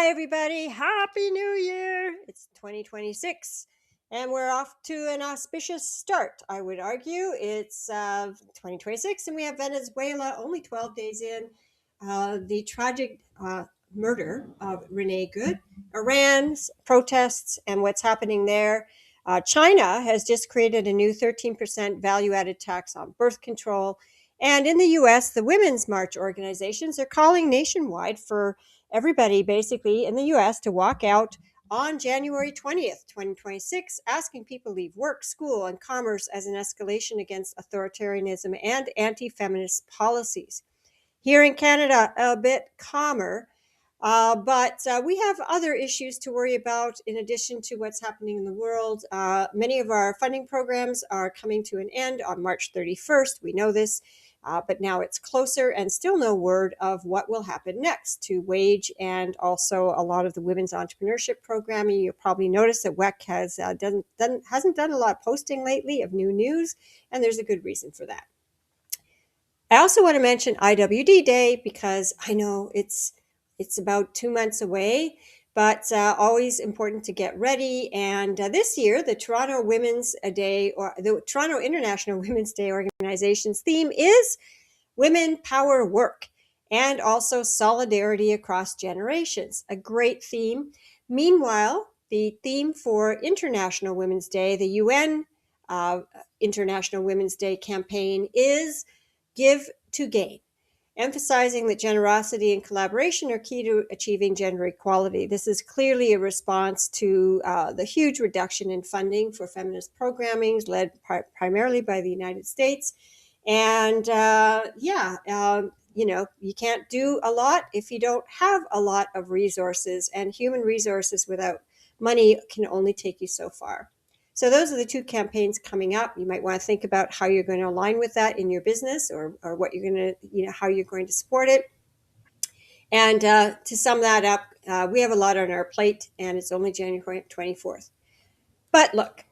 Hi, everybody. Happy New Year. It's 2026, and we're off to an auspicious start, I would argue. It's 2026, and we have Venezuela only 12 days in. The tragic murder of Renee Good, Iran's protests, and what's happening there. China has just created a new 13% value added tax on birth control. And in the US, the Women's March organizations are calling nationwide for everybody basically in the US to walk out on January 20th, 2026, asking people to leave work, school, and commerce as an escalation against authoritarianism and anti-feminist policies. Here in Canada, a bit calmer, but we have other issues to worry about in addition to what's happening in the world. Many of our funding programs are coming to an end on March 31st. We know this. But now it's closer and still no word of what will happen next to wage and also a lot of the women's entrepreneurship programming. You'll probably notice that WEC hasn't done a lot of posting lately of new news, and there's a good reason for that. I also want to mention IWD Day because I know it's about 2 months away, but always important to get ready. And this year, the Toronto Women's Day, or the Toronto International Women's Day organization's theme is Women Power Work and also solidarity across generations. A great theme. Meanwhile, the theme for International Women's Day, the UN International Women's Day campaign, is Give to Gain, emphasizing that generosity and collaboration are key to achieving gender equality. This is clearly a response to the huge reduction in funding for feminist programming led primarily by the United States. And you can't do a lot if you don't have a lot of resources, and human resources without money can only take you so far. So those are the two campaigns coming up. You might want to think about how you're going to align with that in your business, or what you're going to, how you're going to support it. And to sum that up, we have a lot on our plate, and it's only January 24th. But look,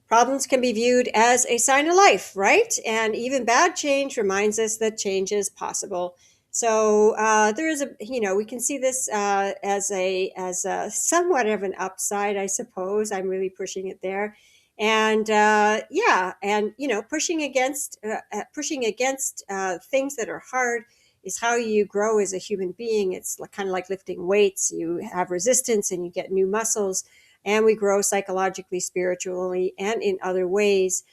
problems can be viewed as a sign of life, right? And even bad change reminds us that change is possible. So there is we can see this as a somewhat of an upside, I suppose. I'm really pushing it there, and pushing against things that are hard is how you grow as a human being. It's kind of like lifting weights. You have resistance and you get new muscles, and we grow psychologically, spiritually, and in other ways.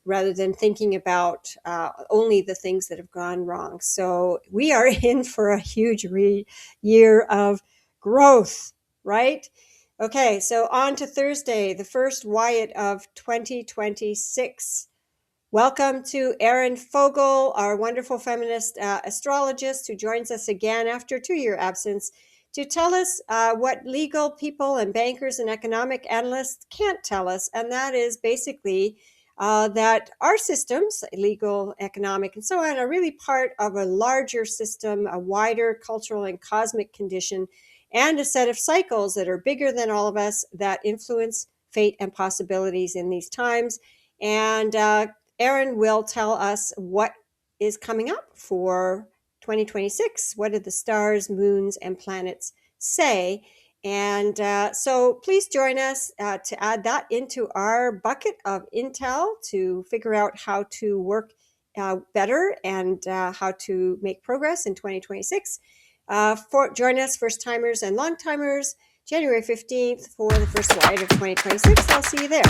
Rather than thinking about only the things that have gone wrong. So we are in for a huge year of growth, right? Okay, so on to Thursday, the first WIOT of 2026. Welcome to Erin Fogel, our wonderful feminist astrologist who joins us again after a 2-year absence to tell us what legal people and bankers and economic analysts can't tell us, and that is basically that our systems, legal, economic, and so on, are really part of a larger system, a wider cultural and cosmic condition, and a set of cycles that are bigger than all of us that influence fate and possibilities in these times. And Erin will tell us what is coming up for 2026. What do the stars, moons, and planets say? And so please join us to add that into our bucket of intel to figure out how to work better and how to make progress in 2026. Join us, first timers and long timers, January 15th for the first WIOT of 2026. I'll see you there.